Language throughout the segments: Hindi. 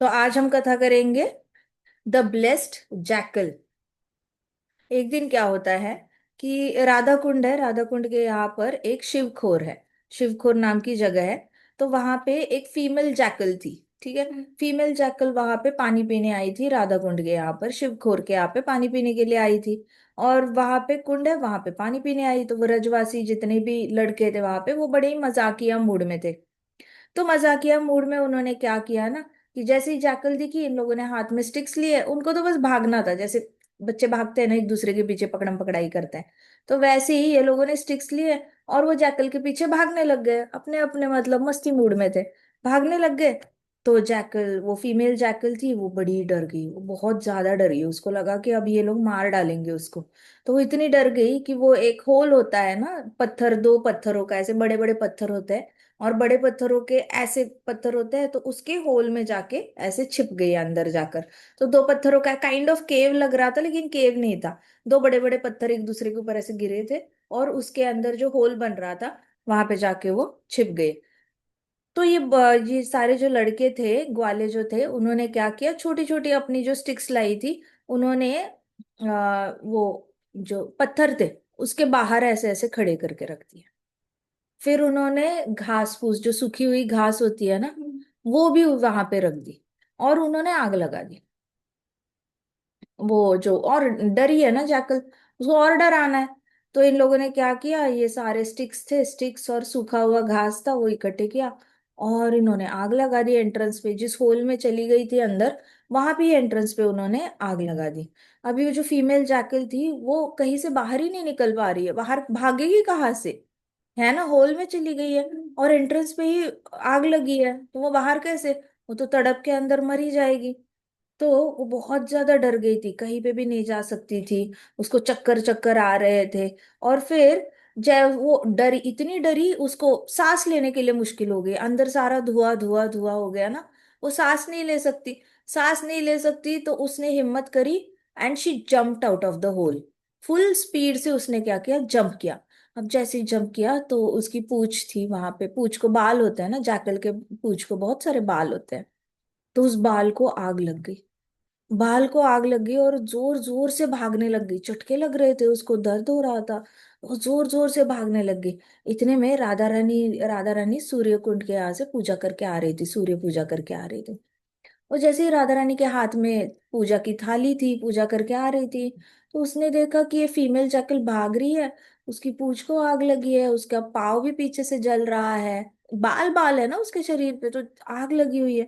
तो आज हम कथा करेंगे द ब्लेस्ड जैकल। एक दिन क्या होता है कि राधा कुंड है, राधा कुंड के यहाँ पर एक शिवखोर है। शिवखोर नाम की जगह है। तो वहां पे एक फीमेल जैकल थी। ठीक है। फीमेल जैकल वहां पे पानी पीने आई थी, राधा कुंड के यहाँ पर शिवखोर के यहाँ पे पानी पीने के लिए आई थी। और वहां पे कुंड है, वहां पे पानी पीने आई, तो वो रजवासी जितने भी लड़के थे वहां पे वो बड़े ही मजाकिया मूड में थे। तो मजाकिया मूड में उन्होंने क्या किया ना, कि जैसे ही जैकल दिखी, इन लोगों ने हाथ में स्टिक्स लिए, उनको तो बस भागना था, जैसे बच्चे भागते हैं ना, एक दूसरे के पीछे पकड़म पकड़ाई करते हैं। तो वैसे ही ये लोगों ने स्टिक्स लिए और वो जैकल के पीछे भागने लग गए, अपने अपने मतलब मस्ती मूड में थे, भागने लग गए। तो जैकल, वो फीमेल जैकल थी, वो बड़ी डर गई, वो बहुत ज्यादा डर गई, उसको लगा कि अब ये लोग मार डालेंगे उसको। तो वो इतनी डर गई कि वो एक होल होता है ना, पत्थर, दो पत्थरों का, ऐसे बड़े बड़े पत्थर होते हैं और बड़े पत्थरों के ऐसे पत्थर होते हैं, तो उसके होल में जाके ऐसे छिप गई अंदर जाकर। तो दो पत्थरों का काइंड ऑफ केव लग रहा था, लेकिन केव नहीं था। दो बड़े बड़े पत्थर एक दूसरे के ऊपर ऐसे गिरे थे और उसके अंदर जो होल बन रहा था, वहां पे जाके वो छिप गए। तो ये सारे जो लड़के थे, ग्वाले जो थे, उन्होंने क्या किया, छोटी छोटी अपनी जो स्टिक्स लाई थी, उन्होंने वो जो पत्थर थे उसके बाहर ऐसे ऐसे खड़े करके रख दिया। फिर उन्होंने घास फूस, जो सूखी हुई घास होती है ना, वो भी वहां पे रख दी और उन्होंने आग लगा दी। वो जो और डरी है ना जैकल, उसको और डर आना है। तो इन लोगों ने क्या किया, ये सारे स्टिक्स थे, स्टिक्स और सूखा हुआ घास था, वो इकट्ठे किया और इन्होंने आग लगा दी एंट्रेंस पे, जिस होल में चली गई थी अंदर, वहां भी एंट्रेंस पे उन्होंने आग लगा दी। अभी वो जो फीमेल जैकल थी वो कहीं से बाहर ही नहीं निकल पा रही है, बाहर भागेगी कहाँ से, है ना, होल में चली गई है और एंट्रेंस पे ही आग लगी है, तो वो बाहर कैसे, वो तो तड़प के अंदर मर ही जाएगी। तो वो बहुत ज्यादा डर गई थी, कहीं पे भी नहीं जा सकती थी, उसको चक्कर चक्कर आ रहे थे। और फिर जब वो डरी, इतनी डरी, उसको सांस लेने के लिए मुश्किल हो गई, अंदर सारा धुआं धुआं धुआं हो गया ना, वो सांस नहीं ले सकती। सांस नहीं ले सकती तो उसने हिम्मत करी and she jumped out of the hole. Full speed से उसने क्या किया, जंप किया। अब जैसे ही जंप किया तो उसकी पूंछ थी वहां पे, पूंछ को बाल होते हैं ना, जैकल के पूंछ को बहुत सारे बाल होते हैं। तो उस बाल को आग लग गई, बाल को आग लग गई और जोर जोर से भागने लग गई, चटके लग रहे थे, उसको दर्द हो रहा था, वो जोर जोर से भागने लग गई। इतने में राधा रानी सूर्य कुंड के यहाँ से पूजा करके आ रही थी, सूर्य पूजा करके आ रही थी। और जैसे ही राधा रानी के हाथ में पूजा की थाली थी, पूजा करके आ रही थी, तो उसने देखा कि ये फीमेल जैकल भाग रही है, उसकी पूंछ को आग लगी है, उसका पाव भी पीछे से जल रहा है, बाल बाल है ना उसके शरीर पे, तो आग लगी हुई है।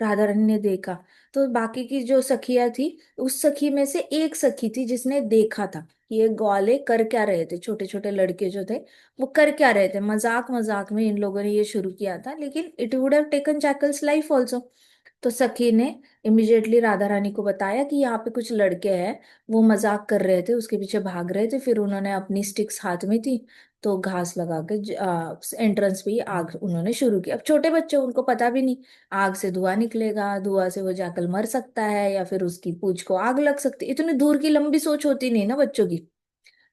राधा रानी ने देखा। तो बाकी की जो सखियां थी, उस सखी में से एक सखी थी जिसने देखा था कि ये ग्वाले कर क्या रहे थे, छोटे छोटे लड़के जो थे वो कर क्या रहे थे, मजाक मजाक में इन लोगों ने ये शुरू किया था, लेकिन it would have taken jackals life also. तो सखी ने इमिडिएटली राधा रानी को बताया कि यहाँ पे कुछ लड़के हैं, वो मजाक कर रहे थे, उसके पीछे भाग रहे थे। फिर उन्होंने अपनी स्टिक्स हाथ में थी, तो घास लगा के एंट्रेंस पे ही आग उन्होंने शुरू की। अब छोटे बच्चे, उनको पता भी नहीं, आग से धुआं निकलेगा, धुआं से वो जाकर मर सकता है या फिर उसकी पूंछ को आग लग सकती है, इतनी दूर की लंबी सोच होती नहीं ना बच्चों की,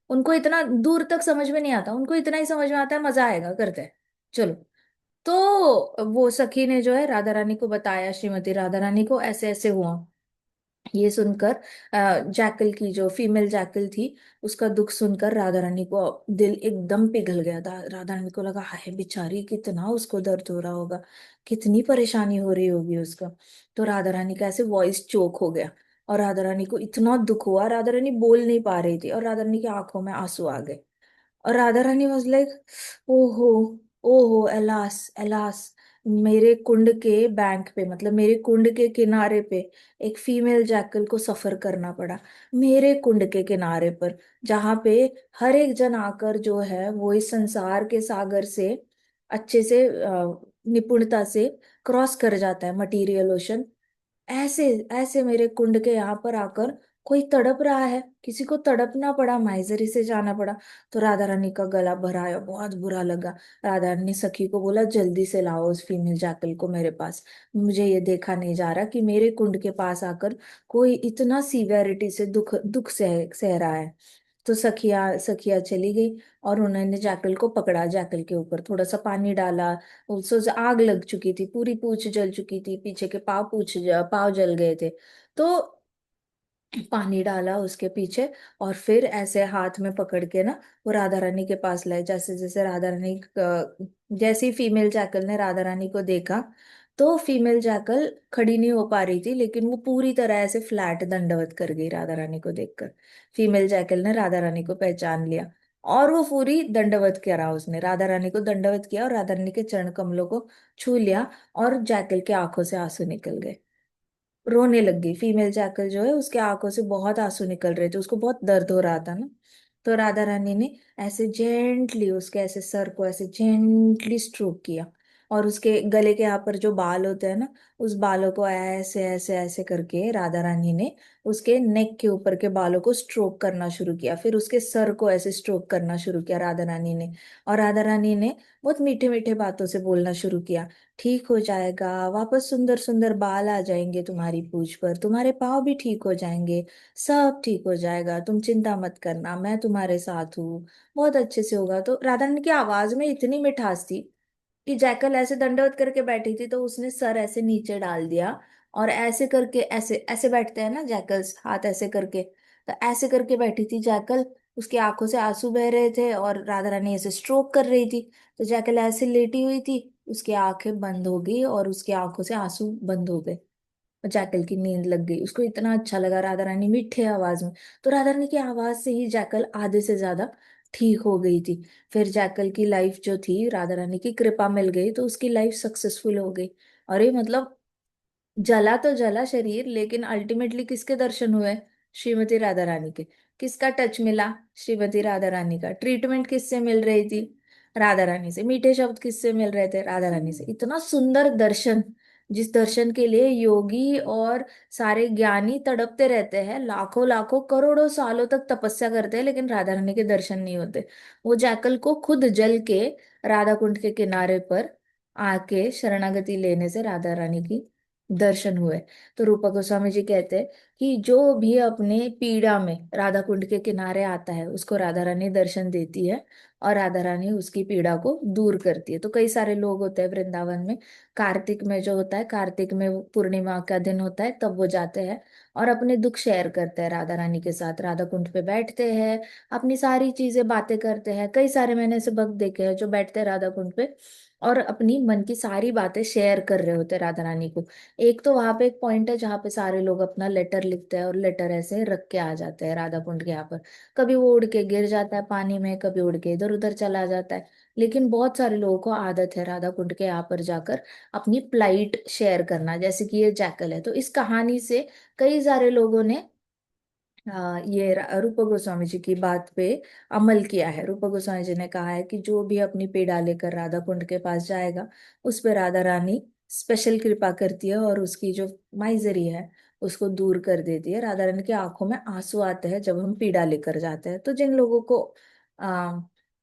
उनको इतना दूर तक समझ में नहीं आता, उनको इतना ही समझ में आता है मजा आएगा करते हैं, चलो। तो वो सखी ने जो है राधा रानी को बताया, श्रीमती राधा रानी को ऐसे ऐसे हुआ। ये सुनकर जैकल की, जो फीमेल जैकल थी, उसका दुख सुनकर राधा रानी को दिल एकदम पिघल गया था। राधा रानी को लगा, हाय बेचारी, कितना उसको दर्द हो रहा होगा, कितनी परेशानी हो रही होगी उसको। तो राधा रानी का ऐसे वॉइस चोक हो गया और राधा रानी को इतना दुख हुआ, राधा रानी बोल नहीं पा रही थी और राधा रानी की आंखों में आंसू आ गए। और राधा रानी वाज लाइक, ओहो, ओहो, एलास एलास, मेरे कुंड के बैंक पे, मतलब मेरे कुंड के किनारे पे एक फीमेल जैकल को सफर करना पड़ा, मेरे कुंड के किनारे पर, जहाँ पे हर एक जन आकर जो है वो इस संसार के सागर से अच्छे से निपुणता से क्रॉस कर जाता है, मटीरियल ओशन। ऐसे ऐसे मेरे कुंड के यहाँ पर आकर कोई तड़प रहा है, किसी को तड़पना पड़ा, माइजरी से जाना पड़ा। तो राधा रानी का गला भराया, बहुत बुरा लगा। राधा रानी ने सखी को बोला, जल्दी से लाओ उस फीमेल जैकल को मेरे पास, मुझे ये देखा नहीं जा रहा कि मेरे कुंड के पास आकर कोई इतना सीवियरिटी से दुख दुख सह सह रहा है। तो सखिया सखिया चली गई और उन्होंने जैकल को पकड़ा, जैकल के ऊपर थोड़ा सा पानी डाला। उससे आग लग चुकी थी, पूरी पूंछ जल चुकी थी, पीछे के पाँव जल गए थे। तो पानी डाला उसके पीछे, और फिर ऐसे हाथ में पकड़ के ना वो राधा रानी के पास लाए। जैसे जैसे राधा रानी जैसे ही फीमेल जैकल ने राधा रानी को देखा, तो फीमेल जैकल खड़ी नहीं हो पा रही थी, लेकिन वो पूरी तरह ऐसे फ्लैट दंडवत कर गई राधा रानी को देखकर। फीमेल जैकल ने राधा रानी को पहचान लिया, और वो पूरी दंडवत करा, उसने राधा रानी को दंडवत किया और राधा रानी के चरण कमलों को छू लिया। और जैकल के आंखों से आंसू निकल गए, रोने लग गई। फीमेल जैकल जो है उसके आंखों से बहुत आंसू निकल रहे थे, उसको बहुत दर्द हो रहा था ना। तो राधा रानी ने ऐसे जेंटली उसके ऐसे सर को ऐसे जेंटली स्ट्रोक किया, और उसके गले के यहाँ पर जो बाल होते हैं ना, उस बालों को ऐसे ऐसे ऐसे करके राधा रानी ने उसके नेक के ऊपर के बालों को स्ट्रोक करना शुरू किया। फिर उसके सर को ऐसे स्ट्रोक करना शुरू किया राधा रानी ने। और राधा रानी ने बहुत मीठे मीठे बातों से बोलना शुरू किया, ठीक हो जाएगा, वापस सुंदर सुंदर बाल आ जाएंगे तुम्हारी पूंछ पर, तुम्हारे पाँव भी ठीक हो जाएंगे, सब ठीक हो जाएगा, तुम चिंता मत करना, मैं तुम्हारे साथ हूँ, बहुत अच्छे से होगा। तो राधा रानी की आवाज में इतनी मिठास थी कि जैकल ऐसे दंडवत करके बैठी थी, तो उसने सर ऐसे नीचे डाल दिया, और ऐसे करके ऐसे ऐसे बैठते हैं ना जैकल्स, हाथ ऐसे करके, तो ऐसे करके बैठी थी जैकल। उसकी आंखों से आंसू बह रहे थे और राधा रानी ऐसे स्ट्रोक कर रही थी। तो जैकल ऐसे लेटी हुई थी, उसकी आंखें बंद हो गई और उसकी आंखों से आंसू बंद हो गए, और जैकल की नींद लग गई। उसको इतना अच्छा लगा राधा रानी मीठे आवाज में। तो राधा रानी की आवाज से ही जैकल आधे से ज्यादा ठीक हो गई थी। फिर जैकल की लाइफ जो थी, राधा रानी की कृपा मिल गई तो उसकी लाइफ सक्सेसफुल हो गई। अरे मतलब, जला तो जला शरीर, लेकिन अल्टीमेटली किसके दर्शन हुए? श्रीमती राधा रानी के। किसका टच मिला? श्रीमती राधा रानी का। ट्रीटमेंट किससे मिल रही थी? राधा रानी से। मीठे शब्द किससे मिल रहे थे? राधा रानी से। इतना सुंदर दर्शन, जिस दर्शन के लिए योगी और सारे ज्ञानी तड़पते रहते हैं, लाखों लाखों करोड़ों सालों तक तपस्या करते हैं, लेकिन राधा रानी के दर्शन नहीं होते। वो जैकल को खुद जल के राधा कुंड के किनारे पर आके शरणागति लेने से राधा रानी की दर्शन हुए। तो रूपा गोस्वामी जी कहते हैं कि जो भी अपने पीड़ा में राधा कुंड के किनारे आता है, उसको राधा रानी दर्शन देती है, और राधा रानी उसकी पीड़ा को दूर करती है। तो कई सारे लोग होते हैं वृंदावन में, कार्तिक में जो होता है, कार्तिक में वो पूर्णिमा का दिन होता है, तब वो जाते हैं और अपने दुख शेयर करते हैं राधा रानी के साथ, राधा कुंड पे बैठते हैं, अपनी सारी चीजें बातें करते हैं। कई सारे मैंने ऐसे भक्त देखे हैं जो बैठते हैं राधा कुंड पे और अपनी मन की सारी बातें शेयर कर रहे होते हैं राधा रानी को। एक तो वहां पे एक पॉइंट है जहाँ पे सारे लोग अपना लेटर लिखते हैं और लेटर ऐसे रख के आ जाते हैं राधा कुंड के यहाँ पर। कभी वो उड़ के गिर जाता है पानी में, कभी उड़ के इधर उधर चला जाता है, लेकिन बहुत सारे लोगों को आदत है राधा कुंड के यहाँ पर जाकर अपनी प्लाइट शेयर करना, जैसे कि ये जैकल है। तो इस कहानी से कई सारे लोगों ने ये रूपा गोस्वामी जी की बात पे अमल किया है। रूपा गोस्वामी जी ने कहा है कि जो भी अपनी पीड़ा लेकर राधा कुंड के पास जाएगा, उस पे राधा रानी स्पेशल कृपा करती है और उसकी जो माइजरी है उसको दूर कर देती है। राधा रानी की आंखों में आंसू आते हैं जब हम पीड़ा लेकर जाते हैं। तो जिन लोगों को आ,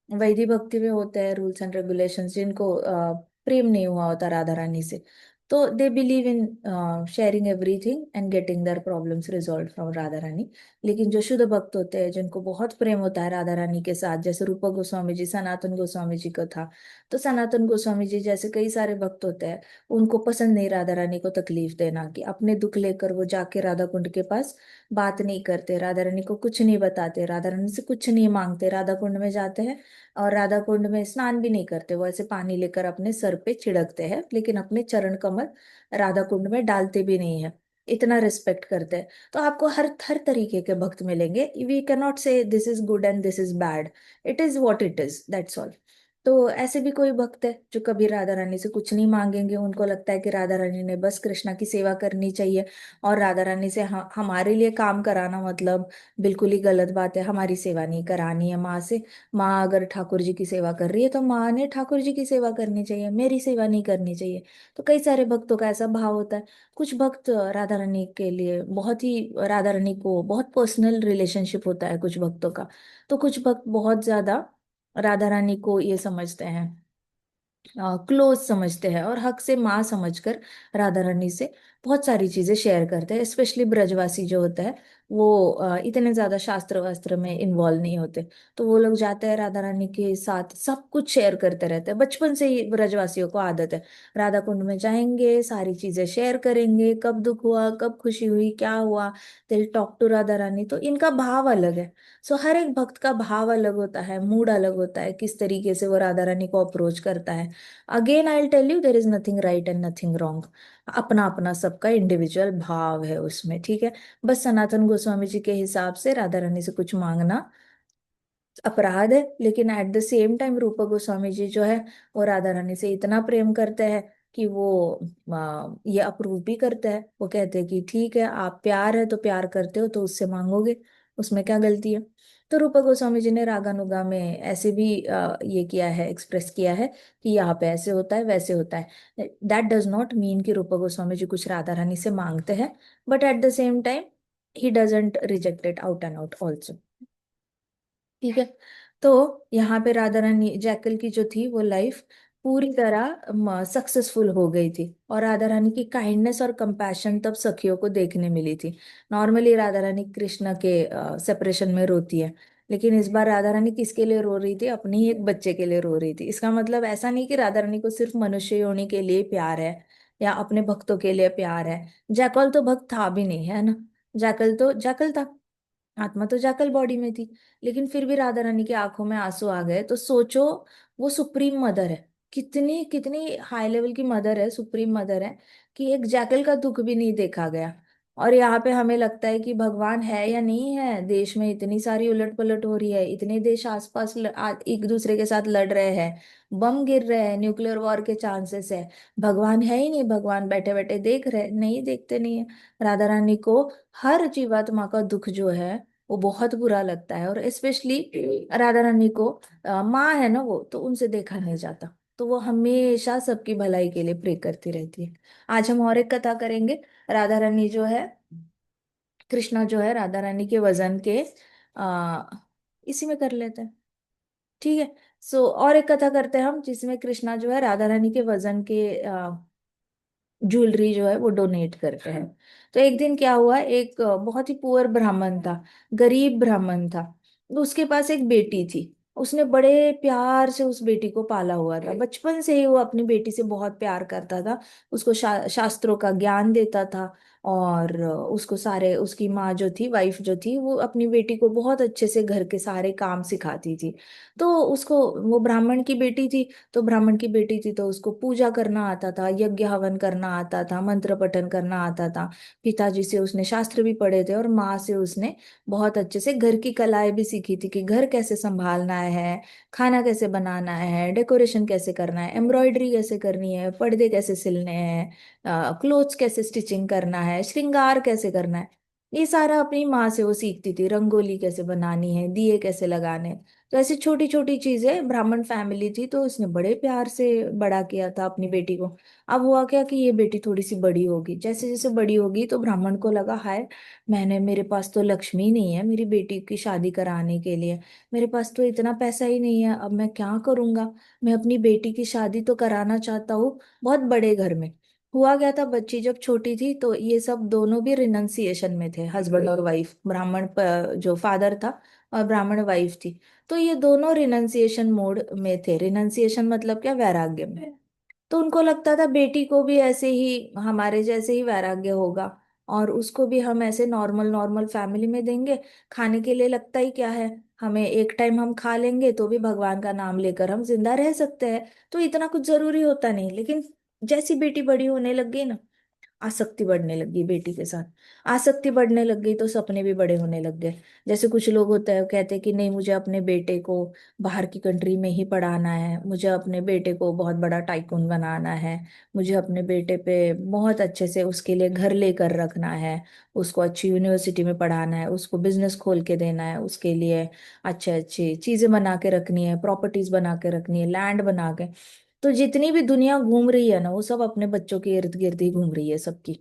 वैदिक भक्ति में होते हैं रूल्स एंड रेगुलेशंस, जिनको प्रेम नहीं हुआ होता राधा रानी से, तो they believe in sharing everything and getting their problems resolve from Radha Rani. लेकिन जो शुद्ध भक्त होते हैं, जिनको बहुत प्रेम होता है राधा रानी के साथ, जैसे रूपा गोस्वामी जी, सनातन गोस्वामी जी को था, तो सनातन गोस्वामी जी जैसे कई सारे भक्त होते हैं, उनको पसंद नहीं राधा रानी को तकलीफ देना, कि अपने दुख लेकर वो जाके राधा कुंड के पास बात नहीं करते, राधा रानी को कुछ नहीं बताते, राधा रानी से कुछ नहीं मांगते, राधा कुंड में जाते हैं और राधा कुंड में स्नान भी नहीं करते, वो ऐसे पानी लेकर अपने सर पे छिड़कते हैं, लेकिन अपने चरण कमल राधा कुंड में डालते भी नहीं है। इतना रिस्पेक्ट करते हैं। तो आपको हर हर तरीके के भक्त मिलेंगे। वी कैन नॉट से this is good and this is bad, it is what it is, that's all. तो ऐसे भी कोई भक्त है जो कभी राधा रानी से कुछ नहीं मांगेंगे, उनको लगता है कि राधा रानी ने बस कृष्णा की सेवा करनी चाहिए, और राधा रानी से हमारे लिए काम कराना मतलब बिल्कुल ही गलत बात है। हमारी सेवा नहीं करानी है माँ से। माँ अगर ठाकुर जी की सेवा कर रही है तो माँ ने ठाकुर जी की सेवा करनी चाहिए, मेरी सेवा नहीं करनी चाहिए। तो कई सारे भक्तों का ऐसा भाव होता है। कुछ भक्त राधा रानी के लिए बहुत ही, राधा रानी को बहुत पर्सनल रिलेशनशिप होता है कुछ भक्तों का। तो कुछ भक्त बहुत ज्यादा राधा रानी को ये समझते हैं, क्लोज समझते हैं, और हक से माँ समझकर राधा रानी से बहुत सारी चीजें शेयर करते हैं, स्पेशली ब्रजवासी जो होता है वो इतने ज्यादा शास्त्र वास्त्र में इन्वॉल्व नहीं होते। तो वो लोग जाते हैं राधा रानी के साथ, सब कुछ शेयर करते रहते हैं, बचपन से ही ब्रजवासियों को आदत है। राधा कुंड में जाएंगे, सारी चीजें शेयर करेंगे, कब दुख हुआ, कब खुशी हुई, क्या हुआ, दिल टॉक टू राधा रानी। तो इनका भाव अलग है। सो हर एक भक्त का भाव अलग होता है, मूड अलग होता है, किस तरीके से वो राधा रानी को अप्रोच करता है। Again I tell you, there is nothing right and nothing wrong. अपना अपना सबका इंडिविजुअल भाव है उसमें, ठीक है। बस सनातन गोस्वामी जी के हिसाब से राधा रानी से कुछ मांगना अपराध है, लेकिन एट द सेम टाइम रूपा गोस्वामी जी जो है वो राधा रानी से इतना प्रेम करते हैं कि वो ये अप्रूव भी करते हैं। वो कहते हैं कि ठीक है, आप प्यार है तो प्यार करते हो तो उससे मांगोगे, उसमें क्या गलती है। तो रूपा गोस्वामी जी ने रागानुगा में ऐसे भी ये किया है, एक्सप्रेस किया है कि यहाँ पे ऐसे होता है वैसे होता है। दैट डज नॉट मीन कि रूपा गोस्वामी जी कुछ राधा रानी से मांगते हैं, but at the same time he doesn't reject it out and out also, ठीक है। तो यहाँ पे राधा रानी जैकल की जो थी वो लाइफ पूरी तरह सक्सेसफुल हो गई थी, और राधा रानी की काइंडनेस और कंपैशन तब सखियों को देखने मिली थी। नॉर्मली राधा रानी कृष्ण के सेपरेशन में रोती है, लेकिन इस बार राधा रानी किसके लिए रो रही थी? अपनी ही एक बच्चे के लिए रो रही थी। इसका मतलब ऐसा नहीं कि राधा रानी को सिर्फ मनुष्य योनि के लिए प्यार है या अपने भक्तों के लिए प्यार है। जैकल तो भक्त था भी नहीं, है ना। जैकल तो जैकल था, आत्मा तो जाकल बॉडी में थी, लेकिन फिर भी राधा रानी की आंखों में आंसू आ गए। तो सोचो, वो सुप्रीम मदर है, कितनी कितनी हाई लेवल की मदर है, सुप्रीम मदर है, कि एक जैकल का दुख भी नहीं देखा गया। और यहाँ पे हमें लगता है कि भगवान है या नहीं है, देश में इतनी सारी उलट पलट हो रही है, इतने देश आसपास एक दूसरे के साथ लड़ रहे हैं, बम गिर रहे हैं, न्यूक्लियर वॉर के चांसेस है। भगवान है ही नहीं, भगवान बैठे बैठे देख रहे नहीं, देखते नहीं है। राधा रानी को हर जीवात्मा का दुख जो है वो बहुत बुरा लगता है, और स्पेशली राधा रानी को माँ है ना वो, तो उनसे देखा नहीं जाता। तो वो हमेशा सबकी भलाई के लिए प्रे करती रहती है। आज हम और एक कथा करेंगे। राधा रानी जो है, कृष्णा जो है राधा रानी के वजन के आ, इसी में कर लेते हैं, ठीक है। सो और एक कथा करते हैं हम, जिसमें कृष्णा जो है राधा रानी के वजन के ज्वेलरी जो है वो डोनेट करते हैं। तो एक दिन क्या हुआ, एक बहुत ही पुअर ब्राह्मण था, गरीब ब्राह्मण था। तो उसके पास एक बेटी थी। उसने बड़े प्यार से उस बेटी को पाला हुआ था, बचपन से ही वो अपनी बेटी से बहुत प्यार करता था। उसको शास्त्रों का ज्ञान देता था, और उसको सारे, उसकी माँ जो थी, वाइफ जो थी, वो अपनी बेटी को बहुत अच्छे से घर के सारे काम सिखाती थी। तो उसको, वो ब्राह्मण की बेटी थी, तो ब्राह्मण की बेटी थी तो उसको पूजा करना आता था, यज्ञ हवन करना आता था, मंत्र पठन करना आता था। पिताजी से उसने शास्त्र भी पढ़े थे, और माँ से उसने बहुत अच्छे से घर की कलाएं भी सीखी थी, कि घर कैसे संभालना है, खाना कैसे बनाना है, डेकोरेशन कैसे करना है, एम्ब्रॉयडरी कैसे करनी है, पर्दे कैसे सिलने हैं, क्लोथ्स कैसे स्टिचिंग करना है, श्रृंगार कैसे करना है। ये सारा अपनी माँ से वो सीखती थी, रंगोली कैसे बनानी है, दिए कैसे लगाने हैं। तो ऐसी छोटी छोटी चीजें, ब्राह्मण फैमिली थी तो उसने बड़े प्यार से बड़ा किया था अपनी बेटी को। अब हुआ क्या कि ये बेटी थोड़ी सी बड़ी होगी, जैसे जैसे बड़ी होगी तो ब्राह्मण को लगा, हाय, मेरे पास तो लक्ष्मी नहीं है मेरी बेटी की शादी कराने के लिए, मेरे पास तो इतना पैसा ही नहीं है, अब मैं क्या करूंगा। मैं अपनी बेटी की शादी तो कराना चाहता हूँ बहुत बड़े घर में। हुआ क्या था, बच्ची जब छोटी थी तो ये सब दोनों भी रिनंसिएशन में थे, हस्बैंड और वाइफ, जो फादर था और ब्राह्मण वाइफ थी। तो ये दोनों रिनंसिएशन मोड में थे। रिनंसिएशन मतलब क्या? वैराग्य में। तो उनको लगता था बेटी को भी ऐसे ही, हमारे जैसे ही वैराग्य होगा, और उसको भी हम ऐसे नॉर्मल नॉर्मल फैमिली में देंगे। खाने के लिए लगता ही क्या है, हमें एक टाइम हम खा लेंगे तो भी भगवान का नाम लेकर हम जिंदा रह सकते हैं, तो इतना कुछ जरूरी होता नहीं। लेकिन जैसी बेटी बड़ी होने लग गई ना, आसक्ति बढ़ने लगी बेटी के साथ। आसक्ति बढ़ने लग गई तो सपने भी बड़े होने लग गए। जैसे कुछ लोग होते हैं, कहते हैं कि नहीं, मुझे अपने बेटे को बाहर की कंट्री में ही पढ़ाना है, मुझे अपने बेटे को बहुत बड़ा टाइकून बनाना है, मुझे अपने बेटे पे बहुत अच्छे से उसके लिए घर लेकर रखना है, उसको अच्छी यूनिवर्सिटी में पढ़ाना है, उसको बिजनेस खोल के देना है, उसके लिए अच्छे अच्छी चीजें बना के रखनी है, प्रॉपर्टीज बना के रखनी है, लैंड बना के। तो जितनी भी दुनिया घूम रही है ना, वो सब अपने बच्चों के इर्द गिर्द ही घूम रही है सबकी।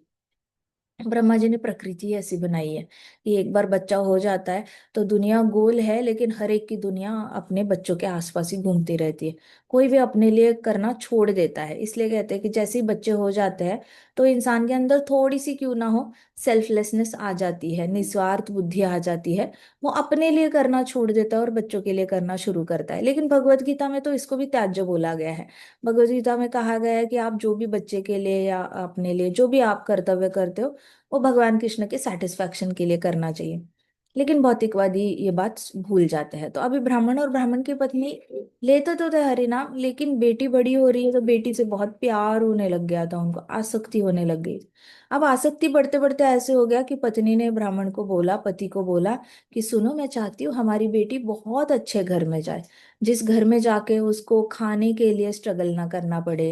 ब्रह्मा जी ने प्रकृति ऐसी बनाई है कि एक बार बच्चा हो जाता है तो दुनिया गोल है, लेकिन हर एक की दुनिया अपने बच्चों के आसपास ही घूमती रहती है। कोई भी अपने लिए करना छोड़ देता है। इसलिए कहते हैं कि जैसे ही बच्चे हो जाते हैं तो इंसान के अंदर थोड़ी सी क्यों ना हो सेल्फलेसनेस आ जाती है, निस्वार्थ बुद्धि आ जाती है। वो अपने लिए करना छोड़ देता है और बच्चों के लिए करना शुरू करता है। लेकिन भगवत गीता में तो इसको भी त्याज्य बोला गया है। भगवत गीता में कहा गया है कि आप जो भी बच्चे के लिए या अपने लिए जो भी आप कर्तव्य करते हो वो भगवान कृष्ण के सेटिस्फैक्शन के लिए करना चाहिए। लेकिन भौतिकवादी ये बात भूल जाते हैं। तो अभी ब्राह्मण और ब्राह्मण की पत्नी लेते तो थे हरि नाम, लेकिन बेटी बड़ी हो रही है तो बेटी से बहुत प्यार होने लग गया था, उनको आसक्ति होने लग गई। अब आसक्ति बढ़ते बढ़ते ऐसे हो गया कि पत्नी ने ब्राह्मण को बोला, पति को बोला कि सुनो, मैं चाहती हूँ हमारी बेटी बहुत अच्छे घर में जाए, जिस घर में जाके उसको खाने के लिए स्ट्रगल ना करना पड़े,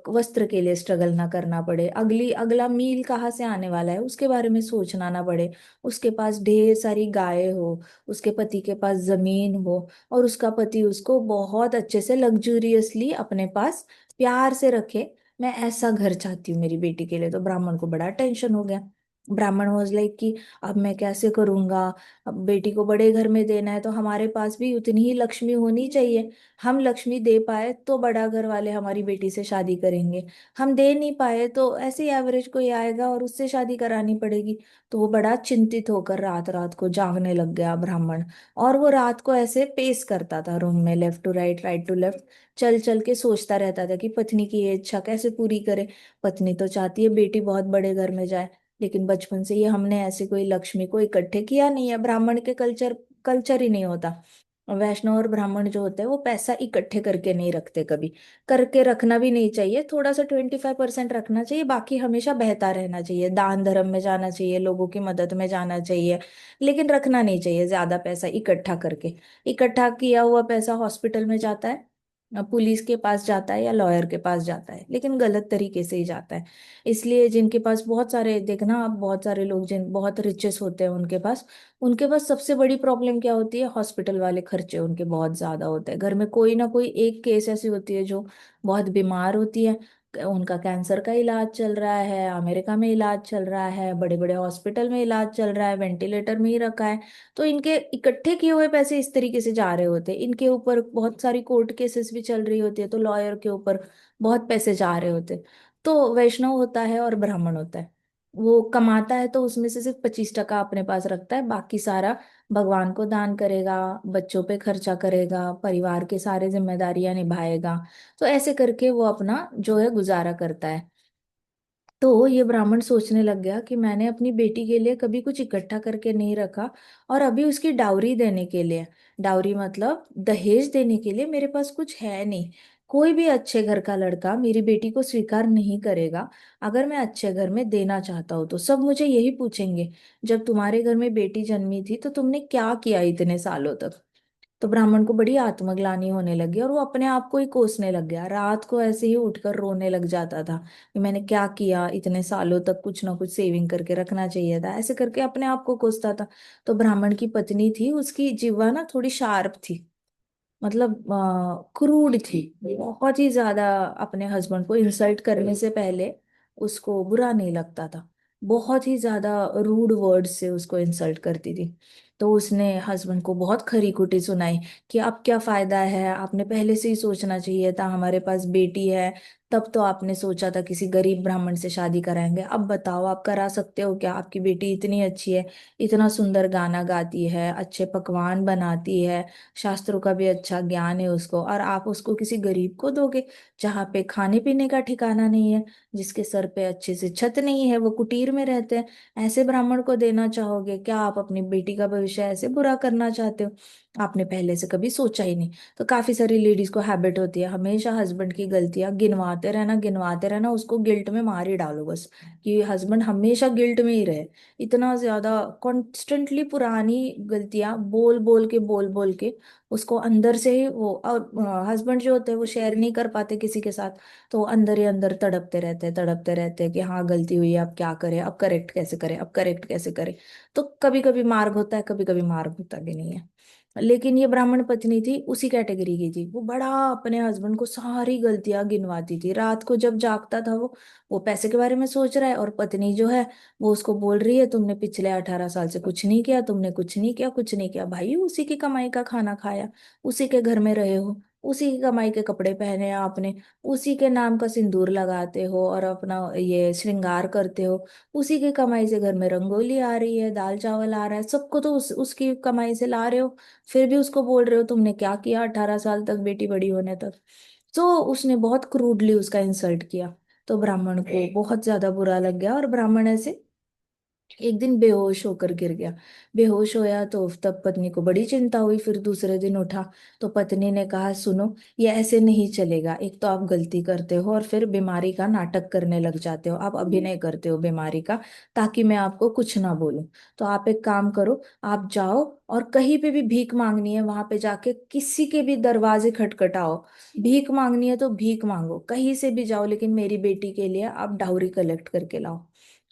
वस्त्र के लिए स्ट्रगल ना करना पड़े, अगली अगला मील कहाँ से आने वाला है उसके बारे में सोचना ना पड़े, उसके पास ढेर सारी गायें हो, उसके पति के पास जमीन हो, और उसका पति उसको बहुत अच्छे से लग्जूरियसली अपने पास प्यार से रखे। मैं ऐसा घर चाहती हूँ मेरी बेटी के लिए। तो ब्राह्मण को बड़ा टेंशन हो गया। ब्राह्मण वाज लाइक कि अब मैं कैसे करूंगा, अब बेटी को बड़े घर में देना है तो हमारे पास भी उतनी ही लक्ष्मी होनी चाहिए। हम लक्ष्मी दे पाए तो बड़ा घर वाले हमारी बेटी से शादी करेंगे, हम दे नहीं पाए तो ऐसे ही एवरेज कोई आएगा और उससे शादी करानी पड़ेगी। तो वो बड़ा चिंतित होकर रात रात को जागने लग गया ब्राह्मण। और वो रात को ऐसे पेस करता था रूम में, left to right, right to left, चल चल के सोचता रहता था कि पत्नी की ये इच्छा कैसे पूरी करे। पत्नी तो चाहती है बेटी बहुत बड़े घर में जाए, लेकिन बचपन से ये हमने ऐसे कोई लक्ष्मी को इकट्ठे किया नहीं है। ब्राह्मण के कल्चर कल्चर ही नहीं होता। वैष्णव और ब्राह्मण जो होते हैं वो पैसा इकट्ठे करके नहीं रखते कभी, करके रखना भी नहीं चाहिए। थोड़ा सा 25% रखना चाहिए, बाकी हमेशा बहता रहना चाहिए, दान धर्म में जाना चाहिए, लोगों की मदद में जाना चाहिए। लेकिन रखना नहीं चाहिए ज्यादा पैसा इकट्ठा करके। इकट्ठा किया हुआ पैसा हॉस्पिटल में जाता है, पुलिस के पास जाता है या लॉयर के पास जाता है, लेकिन गलत तरीके से ही जाता है। इसलिए जिनके पास बहुत सारे, देखना आप, बहुत सारे लोग जिन बहुत रिचेस होते हैं उनके पास सबसे बड़ी प्रॉब्लम क्या होती है, हॉस्पिटल वाले खर्चे उनके बहुत ज्यादा होते हैं। घर में कोई ना कोई एक केस ऐसी होती है जो बहुत बीमार होती है, उनका कैंसर का इलाज चल रहा है, अमेरिका में इलाज चल रहा है, बड़े बड़े हॉस्पिटल में इलाज चल रहा है, वेंटिलेटर में ही रखा है। तो इनके इकट्ठे किए हुए पैसे इस तरीके से जा रहे होते हैं। इनके ऊपर बहुत सारी कोर्ट केसेस भी चल रही होती है, तो लॉयर के ऊपर बहुत पैसे जा रहे होते हैं। तो वैष्णव होता है और ब्राह्मण होता है, वो कमाता है तो उसमें से सिर्फ 25% अपने पास रखता है, बाकी सारा भगवान को दान करेगा, बच्चों पे खर्चा करेगा, परिवार के सारे जिम्मेदारियां निभाएगा। तो ऐसे करके वो अपना जो है गुजारा करता है। तो ये ब्राह्मण सोचने लग गया कि मैंने अपनी बेटी के लिए कभी कुछ इकट्ठा करके नहीं रखा, और अभी उसकी डाउरी देने के लिए, डाउरी मतलब दहेज देने के लिए मेरे पास कुछ है नहीं। कोई भी अच्छे घर का लड़का मेरी बेटी को स्वीकार नहीं करेगा। अगर मैं अच्छे घर में देना चाहता हूँ तो सब मुझे यही पूछेंगे, जब तुम्हारे घर में बेटी जन्मी थी तो तुमने क्या किया इतने सालों तक। तो ब्राह्मण को बड़ी आत्मग्लानि होने लगी और वो अपने आप को ही कोसने लग गया। रात को ऐसे ही उठकर रोने लग जाता था कि मैंने क्या किया, इतने सालों तक कुछ ना कुछ सेविंग करके रखना चाहिए था, ऐसे करके अपने आप को कोसता था। तो ब्राह्मण की पत्नी थी, उसकी जिह्वा ना थोड़ी शार्प थी, मतलब क्रूड थी बहुत ही ज्यादा। अपने हस्बैंड को इंसल्ट करने से पहले उसको बुरा नहीं लगता था, बहुत ही ज्यादा रूड वर्ड से उसको इंसल्ट करती थी। तो उसने हस्बैंड को बहुत खरी खोटी सुनाई कि अब क्या फायदा है, आपने पहले से ही सोचना चाहिए था, हमारे पास बेटी है, तब तो आपने सोचा था किसी गरीब ब्राह्मण से शादी कराएंगे, अब बताओ आप करा सकते हो क्या, आपकी बेटी इतनी अच्छी है, इतना सुंदर गाना गाती है, अच्छे पकवान बनाती है, शास्त्रों का भी अच्छा ज्ञान है उसको, और आप उसको किसी गरीब को दोगे जहाँ पे खाने पीने का ठिकाना नहीं है, जिसके सर पे अच्छे से छत नहीं है, वो कुटीर में रहते हैं, ऐसे ब्राह्मण को देना चाहोगे क्या? आप अपनी बेटी का भविष्य ऐसे बुरा करना चाहते हो? आपने पहले से कभी सोचा ही नहीं। तो काफी सारी लेडीज को हैबिट होती है हमेशा हस्बैंड की गलतियां गिनवाते रहना, उसको गिल्ट में मार ही डालो बस, कि हस्बैंड हमेशा गिल्ट में ही रहे। इतना ज्यादा कॉन्स्टेंटली पुरानी गलतियां बोल बोल के उसको अंदर से ही वो, और हस्बैंड जो होते हैं वो शेयर नहीं कर पाते किसी के साथ, तो वो अंदर ही अंदर तड़पते रहते हैं कि हाँ गलती हुई है, अब क्या करें, अब करेक्ट कैसे करें, अब करेक्ट कैसे करें। तो कभी कभी मार्ग होता है, कभी कभी मार्ग होता भी नहीं है। लेकिन ये ब्राह्मण पत्नी थी उसी कैटेगरी की थी, वो बड़ा अपने हस्बैंड को सारी गलतियां गिनवाती थी। रात को जब जागता था वो पैसे के बारे में सोच रहा है, और पत्नी जो है वो उसको बोल रही है तुमने पिछले 18 साल से कुछ नहीं किया, तुमने कुछ नहीं किया, कुछ नहीं किया। भाई उसी की कमाई का खाना खाया, उसी के घर में रहे हो, उसी की कमाई के कपड़े पहने हैं आपने, उसी के नाम का सिंदूर लगाते हो और अपना ये श्रृंगार करते हो, उसी की कमाई से घर में रंगोली आ रही है, दाल चावल आ रहा है, सबको तो उसकी कमाई से ला रहे हो, फिर भी उसको बोल रहे हो तुमने क्या किया 18 साल तक, बेटी बड़ी होने तक। तो उसने बहुत क्रूडली उसका इंसल्ट किया। तो ब्राह्मण को बहुत ज्यादा बुरा लग गया, और ब्राह्मण ऐसे एक दिन बेहोश होकर गिर गया। बेहोश होया तो तब पत्नी को बड़ी चिंता हुई, फिर दूसरे दिन उठा तो पत्नी ने कहा सुनो, ये ऐसे नहीं चलेगा, एक तो आप गलती करते हो और फिर बीमारी का नाटक करने लग जाते हो, आप अभिनय करते हो बीमारी का, ताकि मैं आपको कुछ ना बोलूं। तो आप एक काम करो, आप जाओ और कहीं पे भी भीख मांगनी है वहां पे जाके किसी के भी दरवाजे खटखटाओ, भीख मांगनी है तो भीख मांगो, कहीं से भी जाओ, लेकिन मेरी बेटी के लिए आप डाउरी कलेक्ट करके लाओ।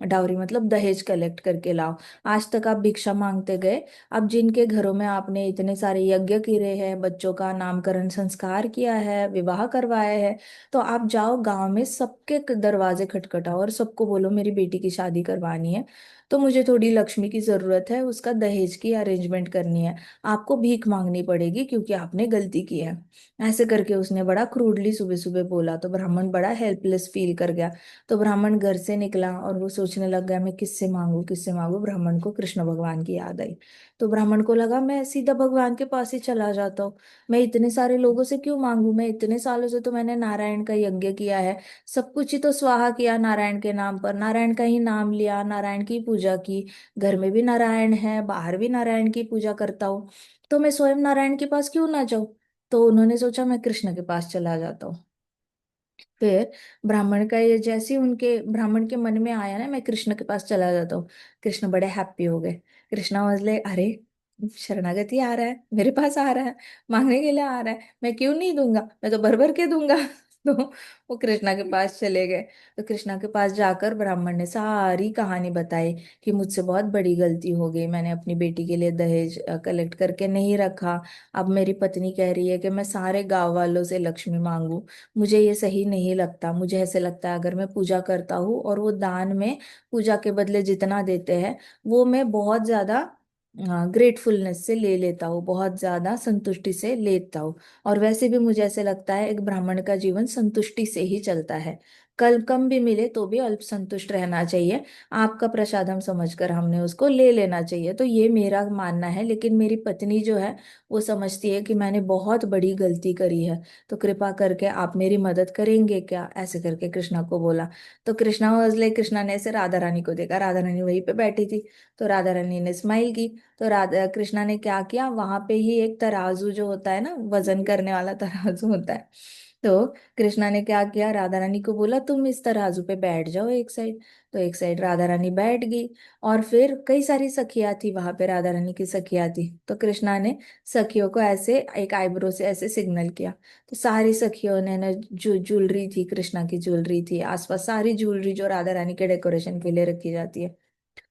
डाउरी मतलब दहेज कलेक्ट करके लाओ। आज तक आप भिक्षा मांगते गए, अब जिनके घरों में आपने इतने सारे यज्ञ किए हैं, बच्चों का नामकरण संस्कार किया है, विवाह करवाया है, तो आप जाओ गांव में सबके दरवाजे खटखटाओ और सबको बोलो मेरी बेटी की शादी करवानी है, तो मुझे थोड़ी लक्ष्मी की जरूरत है, उसका दहेज की अरेंजमेंट करनी है, आपको भीख मांगनी पड़ेगी क्योंकि आपने गलती की है। ऐसे करके उसने बड़ा क्रूडली सुबह सुबह बोला, तो ब्राह्मण बड़ा हेल्पलेस फील कर गया। तो ब्राह्मण घर से निकला और वो सोचने लग गया मैं किससे मांगू, किससे मांगू। ब्राह्मण को कृष्ण भगवान की याद आई। तो ब्राह्मण को लगा मैं सीधा भगवान के पास ही चला जाता हूँ, मैं इतने सारे लोगों से क्यों मांगू, मैं इतने सालों से तो मैंने नारायण का यज्ञ किया है, सब कुछ ही तो स्वाहा किया नारायण के नाम पर, नारायण का ही नाम लिया, नारायण की पूजा की, घर में भी नारायण है, बाहर भी नारायण की पूजा करता हूँ, तो मैं स्वयं नारायण के पास क्यों ना जाऊं। तो उन्होंने सोचा मैं कृष्ण के पास चला जाता हूँ। फिर ब्राह्मण का ये जैसे ही उनके ब्राह्मण के मन में आया ना मैं कृष्ण के पास चला जाता हूँ, कृष्ण बड़े हैप्पी हो गए। कृष्णा वाजले अरे शरणागति आ रहा है, मेरे पास आ रहा है, मांगने के लिए आ रहा है, मैं क्यों नहीं दूंगा, मैं तो भर भर के दूंगा। तो वो कृष्णा के पास चले गए। तो कृष्णा के पास जाकर ब्राह्मण ने सारी कहानी बताई कि मुझसे बहुत बड़ी गलती हो गई, मैंने अपनी बेटी के लिए दहेज कलेक्ट करके नहीं रखा, अब मेरी पत्नी कह रही है कि मैं सारे गांव वालों से लक्ष्मी मांगू, मुझे ये सही नहीं लगता, मुझे ऐसे लगता है अगर मैं पूजा करता हूँ और वो दान में पूजा के बदले जितना देते हैं वो मैं बहुत ज्यादा ग्रेटफुलनेस से ले लेता हूँ, बहुत ज्यादा संतुष्टि से लेता हूँ, और वैसे भी मुझे ऐसे लगता है एक ब्राह्मण का जीवन संतुष्टि से ही चलता है, कल कम भी मिले तो भी अल्प संतुष्ट रहना चाहिए, आपका प्रसादम समझकर हमने उसको ले लेना चाहिए। तो ये मेरा मानना है, लेकिन मेरी पत्नी जो है वो समझती है कि मैंने बहुत बड़ी गलती करी है, तो कृपा करके आप मेरी मदद करेंगे क्या, ऐसे करके कृष्णा को बोला। तो कृष्णा वजले कृष्णा ने ऐसे राधा रानी को देखा, राधा रानी वहीं पे बैठी थी, तो राधा रानी ने स्माइल की। तो राधा कृष्णा ने क्या किया, वहां पे ही एक तराजू जो होता है ना, वजन करने वाला तराजू होता है, तो कृष्णा ने क्या किया, राधा रानी को बोला तुम इस तराजू पे बैठ जाओ एक साइड। तो एक साइड राधा रानी बैठ गई, और फिर कई सारी सखियां थी वहां पे, राधा रानी की सखियां थी, तो कृष्णा ने सखियों को ऐसे एक आईब्रो से ऐसे सिग्नल किया। तो सारी सखियों ने ना, जो ज्वेलरी थी, कृष्णा की ज्वेलरी थी, आसपास सारी ज्वेलरी जो राधा रानी के डेकोरेशन के लिए रखी जाती है,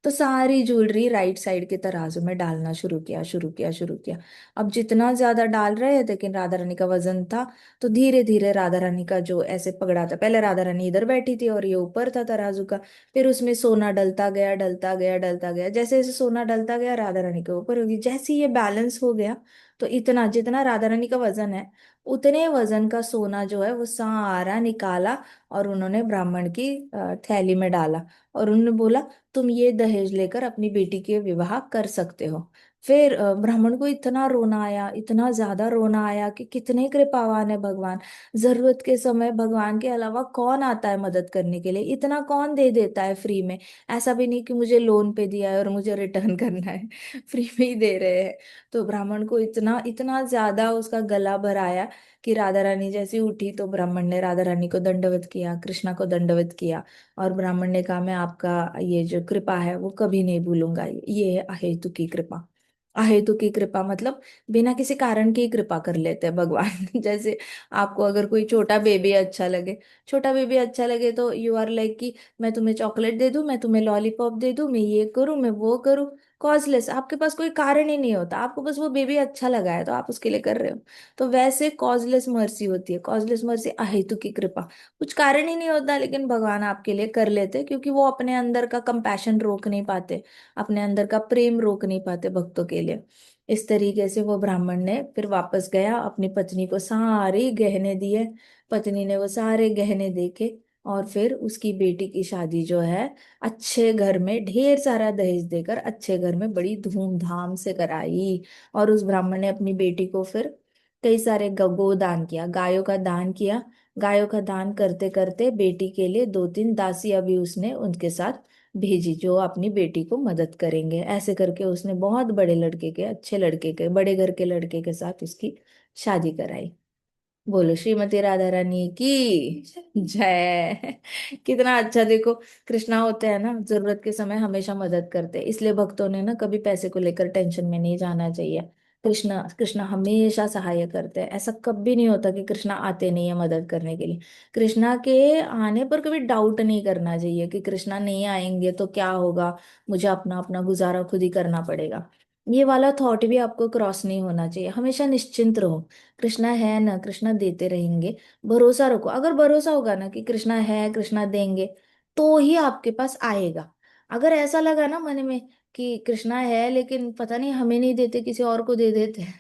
तो सारी ज्वेलरी राइट साइड के तराजू में डालना शुरू किया, शुरू किया, शुरू किया। अब जितना ज्यादा डाल रहे थे, लेकिन राधा रानी का वजन था, तो धीरे धीरे राधा रानी का जो ऐसे पकड़ा था, पहले राधा रानी इधर बैठी थी और ये ऊपर था तराजू का, फिर उसमें सोना डलता गया, डलता गया, डलता गया, जैसे जैसे सोना डलता गया राधा रानी के ऊपर होगी, जैसे ही ये बैलेंस हो गया, तो इतना जितना राधा रानी का वजन है उतने वजन का सोना जो है वो सारा निकाला, और उन्होंने ब्राह्मण की थैली में डाला, और उन्होंने बोला तुम ये दहेज लेकर अपनी बेटी के विवाह कर सकते हो। फिर ब्राह्मण को इतना रोना आया, इतना ज्यादा रोना आया कि कितने कृपावान है भगवान, जरूरत के समय भगवान के अलावा कौन आता है मदद करने के लिए, इतना कौन दे देता है फ्री में, ऐसा भी नहीं कि मुझे लोन पे दिया है और मुझे रिटर्न करना है, फ्री में ही दे रहे हैं। तो ब्राह्मण को इतना इतना ज्यादा उसका गला भराया कि राधा रानी जैसी उठी तो ब्राह्मण ने राधा रानी को दंडवत किया, कृष्णा को दंडवत किया, और ब्राह्मण ने कहा मैं आपका ये जो कृपा है वो कभी नहीं भूलूंगा, ये है अहेतु की कृपा। अहेतु की कृपा मतलब बिना किसी कारण की ही कृपा कर लेते हैं भगवान। जैसे आपको अगर कोई छोटा बेबी अच्छा लगे, छोटा बेबी अच्छा लगे तो यू आर लाइक कि मैं तुम्हें चॉकलेट दे दूं, मैं तुम्हें लॉलीपॉप दे दूं, मैं ये करूं, मैं वो करूं, कॉजलेस, आपके पास कोई कारण ही नहीं होता, आपको बस वो बेबी अच्छा लगा है तो आप उसके लिए कर रहे हो। तो वैसे कॉजलेस मर्सी होती है, कॉजलेस मर्सी अहेतु की कृपा। कुछ कारण ही नहीं होता लेकिन भगवान आपके लिए कर लेते हैं, क्योंकि वो अपने अंदर का कंपैशन रोक नहीं पाते, अपने अंदर का प्रेम रोक नहीं पाते भक्तों के लिए। इस तरीके से वो ब्राह्मण ने फिर वापस गया, अपनी पत्नी को सारे गहने दिए। पत्नी ने वो सारे गहने देके और फिर उसकी बेटी की शादी जो है अच्छे घर में ढेर सारा दहेज देकर अच्छे घर में बड़ी धूमधाम से कराई। और उस ब्राह्मण ने अपनी बेटी को फिर कई सारे गोदान किया, गायों का दान किया। गायों का दान करते करते बेटी के लिए दो तीन दासियां भी उसने उनके साथ भेजी, जो अपनी बेटी को मदद करेंगे। ऐसे करके उसने बहुत बड़े लड़के के, अच्छे लड़के के, बड़े घर के लड़के के साथ उसकी शादी कराई। बोलो श्रीमती राधा रानी की जय। कितना अच्छा देखो, कृष्णा होते हैं ना, जरूरत के समय हमेशा मदद करते हैं। इसलिए भक्तों ने ना कभी पैसे को लेकर टेंशन में नहीं जाना चाहिए। कृष्णा कृष्णा हमेशा सहाय करते हैं, ऐसा कभी नहीं होता कि कृष्णा आते नहीं है मदद करने के लिए। कृष्णा के आने पर कभी डाउट नहीं करना चाहिए कि कृष्णा नहीं आएंगे तो क्या होगा, मुझे अपना अपना गुजारा खुद ही करना पड़ेगा। ये वाला थॉट भी आपको क्रॉस नहीं होना चाहिए, हमेशा निश्चिंत रहो। कृष्णा है ना, कृष्णा देते रहेंगे। भरोसा रखो, अगर भरोसा होगा ना कि कृष्णा है, कृष्णा देंगे, तो ही आपके पास आएगा। अगर ऐसा लगा ना मन में कि कृष्णा है लेकिन पता नहीं हमें नहीं देते, किसी और को दे देते हैं,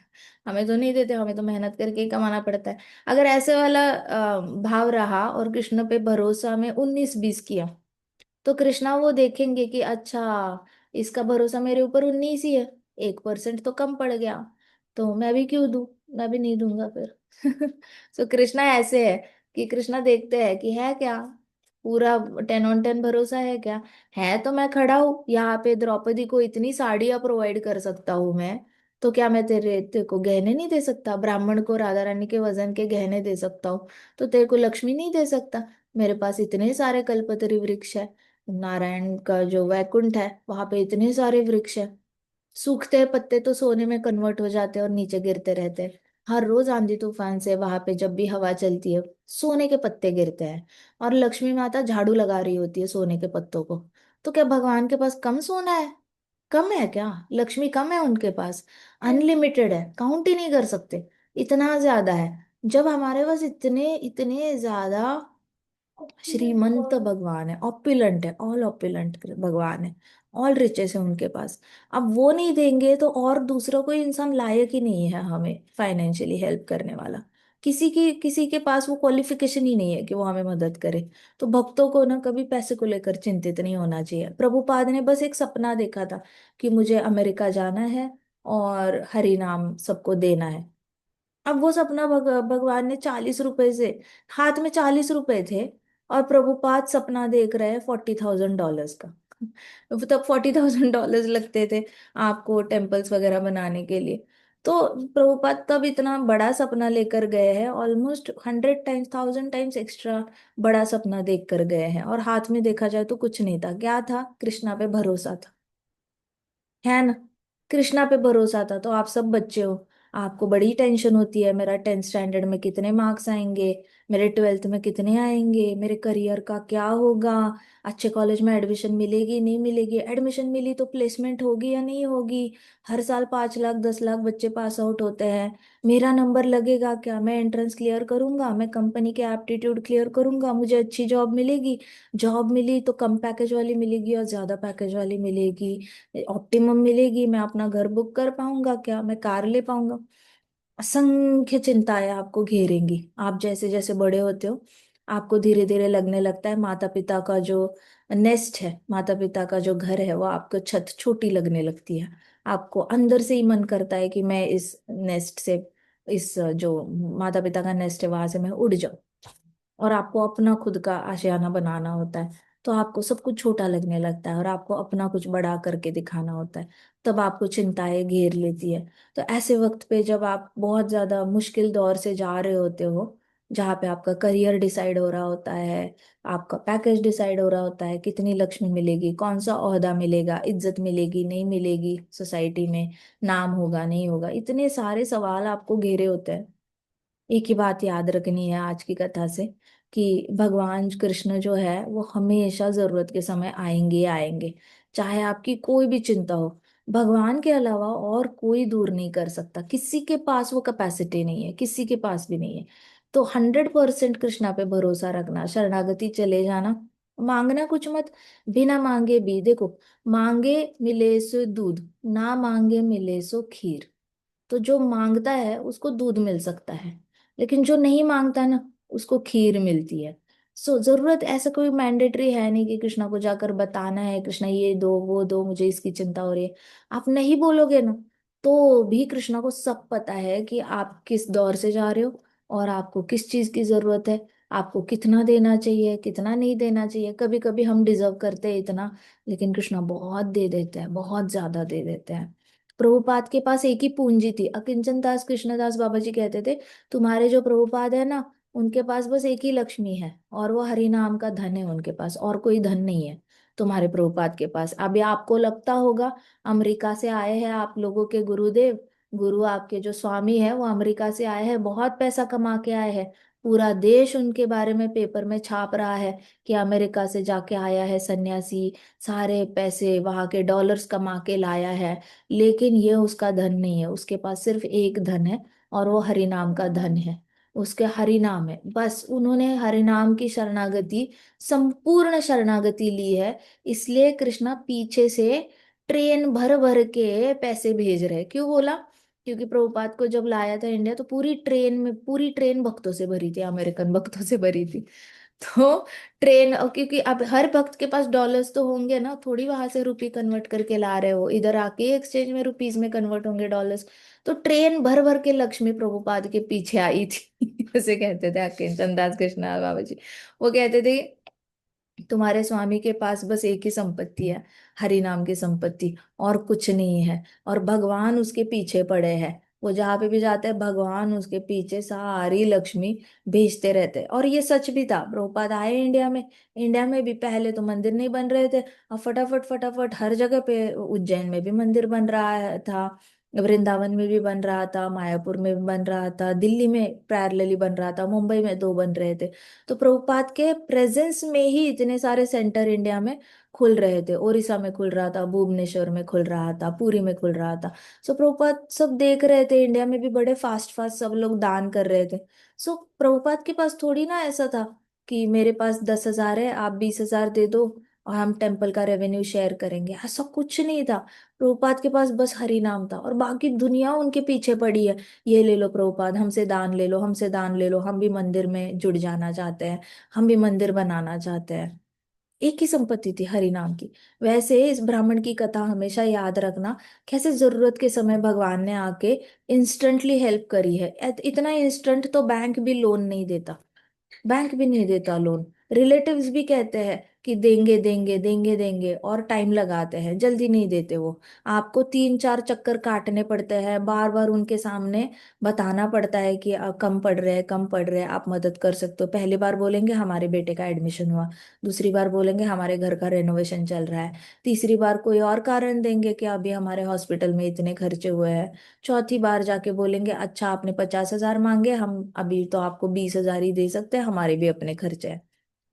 हमें तो नहीं देते, हमें तो मेहनत करके ही कमाना पड़ता है, अगर ऐसे वाला भाव रहा और कृष्ण पे भरोसा में 19-20 किया, तो कृष्णा वो देखेंगे कि अच्छा, इसका भरोसा मेरे ऊपर 19 ही है, 1% तो कम पड़ गया, तो मैं भी क्यों दूं, मैं भी नहीं दूंगा फिर। तो कृष्णा ऐसे है कि कृष्णा देखते हैं कि है क्या, पूरा 10 on 10 भरोसा है क्या, है तो मैं खड़ा हूं यहाँ पे, द्रौपदी को इतनी साड़ियां प्रोवाइड कर सकता हूँ मैं, तो क्या मैं तेरे को गहने नहीं दे सकता, ब्राह्मण को राधा रानी के वजन के गहने दे सकता हूँ, तो तेरे को लक्ष्मी नहीं दे सकता। मेरे पास इतने सारे कल्पतरी वृक्ष है, नारायण का जो वैकुंठ है वहां पे इतने सारे वृक्ष हैं, सूखते पत्ते तो सोने में कन्वर्ट हो जाते हैं और नीचे गिरते रहते हैं। हर रोज आंधी तूफान से वहां पे जब भी हवा चलती है सोने के पत्ते गिरते हैं, और लक्ष्मी माता झाड़ू लगा रही होती है सोने के पत्तों को। तो क्या भगवान के पास कम सोना है, कम है क्या, लक्ष्मी कम है उनके पास? अनलिमिटेड है, काउंट ही नहीं कर सकते, इतना ज्यादा है। जब हमारे पास इतने इतने ज्यादा श्रीमंत भगवान है, ऑपुलेंट है, ऑल ऑपुलेंट भगवान है, ऑल रिचेस है उनके पास, अब वो नहीं देंगे तो और दूसरा कोई इंसान लायक ही नहीं है हमें फाइनेंशियली हेल्प करने वाला। किसी के पास वो क्वालिफिकेशन ही नहीं है कि वो हमें मदद करे। तो भक्तों को ना कभी पैसे को लेकर चिंतित नहीं होना चाहिए। प्रभुपाद ने बस एक सपना देखा था कि मुझे अमेरिका जाना है और हरि नाम सबको देना है। अब वो सपना भगवान ने 40 रुपए से, हाथ में 40 रुपए थे, और प्रभुपाद सपना देख रहे हैं $40,000 का। तब $40,000 लगते थे आपको टेम्पल्स वगैरह बनाने के लिए। तो प्रभुपाद तब इतना बड़ा सपना लेकर गए हैं, ऑलमोस्ट 100 टाइम्स 1000 टाइम्स एक्स्ट्रा बड़ा सपना देख कर गए हैं, और हाथ में देखा जाए तो कुछ नहीं था, क्या था, कृष्णा पे भरोसा था, है ना। कृष्णा पे भरोसा था। तो आप सब बच्चे हो, आपको बड़ी टेंशन होती है, मेरा 10th स्टैंडर्ड में कितने मार्क्स आएंगे, मेरे 12th में कितने आएंगे, मेरे करियर का क्या होगा, अच्छे कॉलेज में एडमिशन मिलेगी नहीं मिलेगी, एडमिशन मिली तो प्लेसमेंट होगी या नहीं होगी, हर साल 5 लाख 10 लाख बच्चे पास आउट होते हैं, मेरा नंबर लगेगा क्या, मैं एंट्रेंस क्लियर करूंगा, मैं कंपनी के एप्टीट्यूड क्लियर करूंगा, मुझे अच्छी जॉब मिलेगी, जॉब मिली तो कम पैकेज वाली मिलेगी और ज्यादा पैकेज वाली मिलेगी, ऑप्टिमम मिलेगी, मैं अपना घर बुक कर पाऊंगा क्या, मैं कार ले पाऊंगा। असंख्य चिंताएं आपको घेरेंगी। आप जैसे जैसे बड़े होते हो आपको धीरे धीरे लगने लगता है माता पिता का जो नेस्ट है, माता पिता का जो घर है, वो आपको छत छोटी लगने लगती है। आपको अंदर से ही मन करता है कि मैं इस नेस्ट से, इस जो माता पिता का नेस्ट है वहां से मैं उड़ जाऊं, और आपको अपना खुद का आशियाना बनाना होता है। तो आपको सब कुछ छोटा लगने लगता है और आपको अपना कुछ बड़ा करके दिखाना होता है। तब आपको चिंताएं घेर लेती है। तो ऐसे वक्त पे जब आप बहुत ज्यादा मुश्किल दौर से जा रहे होते हो, जहाँ पे आपका करियर डिसाइड हो रहा होता है, आपका पैकेज डिसाइड हो रहा होता है, कितनी लक्ष्मी मिलेगी, कौन सा ओहदा मिलेगा, इज्जत मिलेगी नहीं मिलेगी सोसाइटी में, नाम होगा नहीं होगा, इतने सारे सवाल आपको घेरे होते हैं। एक ही बात याद रखनी है आज की कथा से, कि भगवान कृष्ण जो है वो हमेशा जरूरत के समय आएंगे आएंगे, चाहे आपकी कोई भी चिंता हो। भगवान के अलावा और कोई दूर नहीं कर सकता, किसी के पास वो कैपेसिटी नहीं है, किसी के पास भी नहीं है। तो 100% कृष्णा पे भरोसा रखना, शरणागति चले जाना, मांगना कुछ मत। बिना मांगे भी देखो, मांगे मिले सो दूध, ना मांगे मिले सो खीर। तो जो मांगता है उसको दूध मिल सकता है, लेकिन जो नहीं मांगता ना, उसको खीर मिलती है। सो जरूरत ऐसा कोई मैंडेटरी है नहीं कि कृष्णा को जाकर बताना है, कृष्णा ये दो वो दो, मुझे इसकी चिंता हो रही है। आप नहीं बोलोगे ना, तो भी कृष्णा को सब पता है कि आप किस दौर से जा रहे हो और आपको किस चीज की जरूरत है, आपको कितना देना चाहिए कितना नहीं देना चाहिए। कभी कभी हम डिजर्व करते हैं इतना, लेकिन कृष्णा बहुत दे देते हैं, बहुत ज्यादा दे देते हैं। प्रभुपाद के पास एक ही पूंजी थी, अकिंचन दास कृष्णदास बाबा जी कहते थे, तुम्हारे जो प्रभुपाद है ना, उनके पास बस एक ही लक्ष्मी है, और वो हरि नाम का धन है उनके पास, और कोई धन नहीं है तुम्हारे प्रभुपाद के पास। अभी आपको लगता होगा अमेरिका से आए हैं आप लोगों के गुरुदेव, गुरु आपके जो स्वामी है वो अमेरिका से आए हैं, बहुत पैसा कमा के आए हैं, पूरा देश उनके बारे में पेपर में छाप रहा है कि अमेरिका से जाके आया है सन्यासी, सारे पैसे वहां के डॉलर्स कमा के लाया है। लेकिन ये उसका धन नहीं है, उसके पास सिर्फ एक धन है, और वो हरि नाम का धन है। उसके हरि नाम है, बस उन्होंने हरि नाम की शरणागति, संपूर्ण शरणागति ली है। इसलिए कृष्णा पीछे से ट्रेन भर भर के पैसे भेज रहे। क्यों बोला? क्योंकि प्रभुपाद को जब लाया था इंडिया, तो पूरी ट्रेन में, पूरी ट्रेन भक्तों से भरी थी, अमेरिकन भक्तों से भरी थी। तो ट्रेन, और क्योंकि अब हर भक्त के पास डॉलर्स तो होंगे ना, थोड़ी वहां से रुपी कन्वर्ट करके ला रहे हो, इधर आके एक्सचेंज में रुपीज में कन्वर्ट होंगे डॉलर्स। तो ट्रेन भर भर के लक्ष्मी प्रभुपाद के पीछे आई थी। ऐसे कहते थे आके चंदास कृष्ण बाबा जी। वो कहते थे तुम्हारे स्वामी के पास बस एक ही संपत्ति है, हरि नाम की संपत्ति, और कुछ नहीं है। और भगवान उसके पीछे पड़े हैं, वो जहाँ पे भी जाते हैं भगवान उसके पीछे सारी लक्ष्मी भेजते रहते हैं। और ये सच भी था, प्रभुपाद आए इंडिया में, इंडिया में भी पहले तो मंदिर नहीं बन रहे थे, अब फटाफट फटाफट हर जगह पे, उज्जैन में भी मंदिर बन रहा था, वृंदावन में भी बन रहा था, मायापुर में भी बन रहा था, दिल्ली में पैरेलली बन रहा था, मुंबई में दो बन रहे थे। तो प्रभुपाद के प्रेजेंस में ही इतने सारे सेंटर इंडिया में खुल रहे थे, ओडिशा में खुल रहा था, भुवनेश्वर में खुल रहा था, पुरी में खुल रहा था। सो प्रभुपाद सब देख रहे थे, इंडिया में भी बड़े फास्ट फास्ट सब लोग दान कर रहे थे। सो प्रभुपाद के पास थोड़ी ना ऐसा था कि मेरे पास 10,000 है, आप 20,000 दे दो और हम टेम्पल का रेवेन्यू शेयर करेंगे, ऐसा कुछ नहीं था। प्रभुपाद के पास बस हरि नाम था, और बाकी दुनिया उनके पीछे पड़ी है। ये ले लो प्रभुपाद, हमसे दान ले लो, हमसे दान ले लो, हम भी मंदिर में जुड़ जाना चाहते हैं, हम भी मंदिर बनाना चाहते हैं। एक ही संपत्ति थी हरि नाम की। वैसे इस ब्राह्मण की कथा हमेशा याद रखना, कैसे जरूरत के समय भगवान ने आके इंस्टेंटली हेल्प करी है। इतना इंस्टेंट तो बैंक भी लोन नहीं देता, बैंक भी नहीं देता लोन। रिलेटिव्स भी कहते हैं कि देंगे देंगे देंगे देंगे, और टाइम लगाते हैं, जल्दी नहीं देते वो। आपको 3-4 चक्कर काटने पड़ते हैं, बार बार उनके सामने बताना पड़ता है कि कम पड़ रहे हैं कम पड़ रहे हैं, आप मदद कर सकते हो। पहली बार बोलेंगे हमारे बेटे का एडमिशन हुआ, दूसरी बार बोलेंगे हमारे घर का रेनोवेशन चल रहा है, तीसरी बार कोई और कारण देंगे कि अभी हमारे हॉस्पिटल में इतने खर्चे हुए हैं, चौथी बार जाके बोलेंगे अच्छा आपने 50,000 मांगे, हम अभी तो आपको 20,000 ही दे सकते हैं, हमारे भी अपने खर्चे हैं।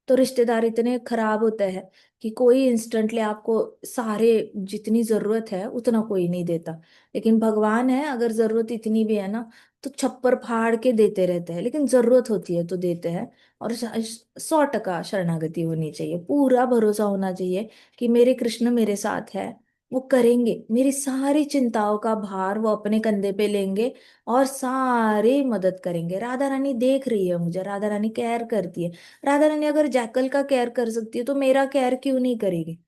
तो रिश्तेदार इतने खराब होते हैं कि कोई इंस्टेंटली आपको सारे, जितनी जरूरत है उतना कोई नहीं देता। लेकिन भगवान है, अगर जरूरत इतनी भी है ना, तो छप्पर फाड़ के देते रहते हैं, लेकिन जरूरत होती है तो देते हैं। और 100% शरणागति होनी चाहिए, पूरा भरोसा होना चाहिए कि मेरे कृष्ण मेरे साथ है, वो करेंगे, मेरी सारी चिंताओं का भार वो अपने कंधे पे लेंगे और सारी मदद करेंगे। राधा रानी देख रही है मुझे, राधा रानी केयर करती है। राधा रानी अगर जैकल का केयर कर सकती है, तो मेरा केयर क्यों नहीं करेगी?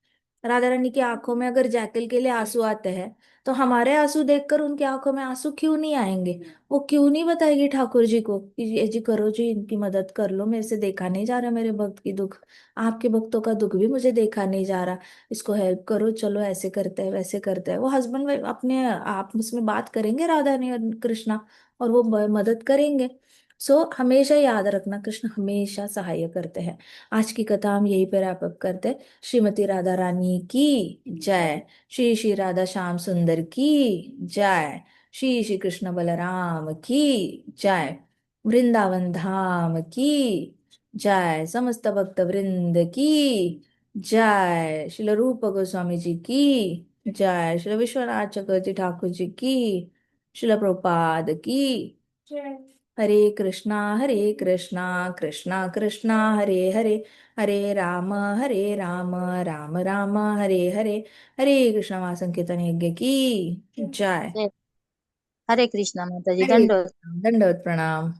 राधा रानी की आंखों में अगर जैकल के लिए आंसू आते हैं, तो हमारे आंसू देखकर उनकी आंखों में आंसू क्यों नहीं आएंगे? वो क्यों नहीं बताएगी ठाकुर जी को कि ये जी करो जी, इनकी मदद कर लो, मेरे से देखा नहीं जा रहा मेरे भक्त की दुख, आपके भक्तों का दुख भी मुझे देखा नहीं जा रहा, इसको हेल्प करो, चलो ऐसे करते हैं वैसे करते हैं। वो हस्बैंड वाइफ अपने आपस में बात करेंगे, राधा रानी और कृष्णा, और वो मदद करेंगे। सो हमेशा याद रखना, कृष्ण हमेशा सहाय करते हैं। आज की कथा हम यहीं पे रैप अप करते हैं। श्रीमती राधा रानी की जय। श्री श्री राधा श्याम सुंदर की जय। श्री श्री कृष्ण बलराम की जय। वृंदावन धाम की जय। समस्त भक्त वृंद की जय। श्रील रूप गोस्वामी जी की जय श्री विश्वनाथ चक्रवर्ती ठाकुर जी की। श्रील प्रभुपाद की जय। हरे कृष्णा कृष्णा कृष्णा हरे हरे, हरे राम राम राम हरे हरे। हरे कृष्ण महासंकीर्तन यज्ञ की जय। जय। हरे कृष्णा माता जी, हरे दंडोत। कृष्ण, दंडवत प्रणाम।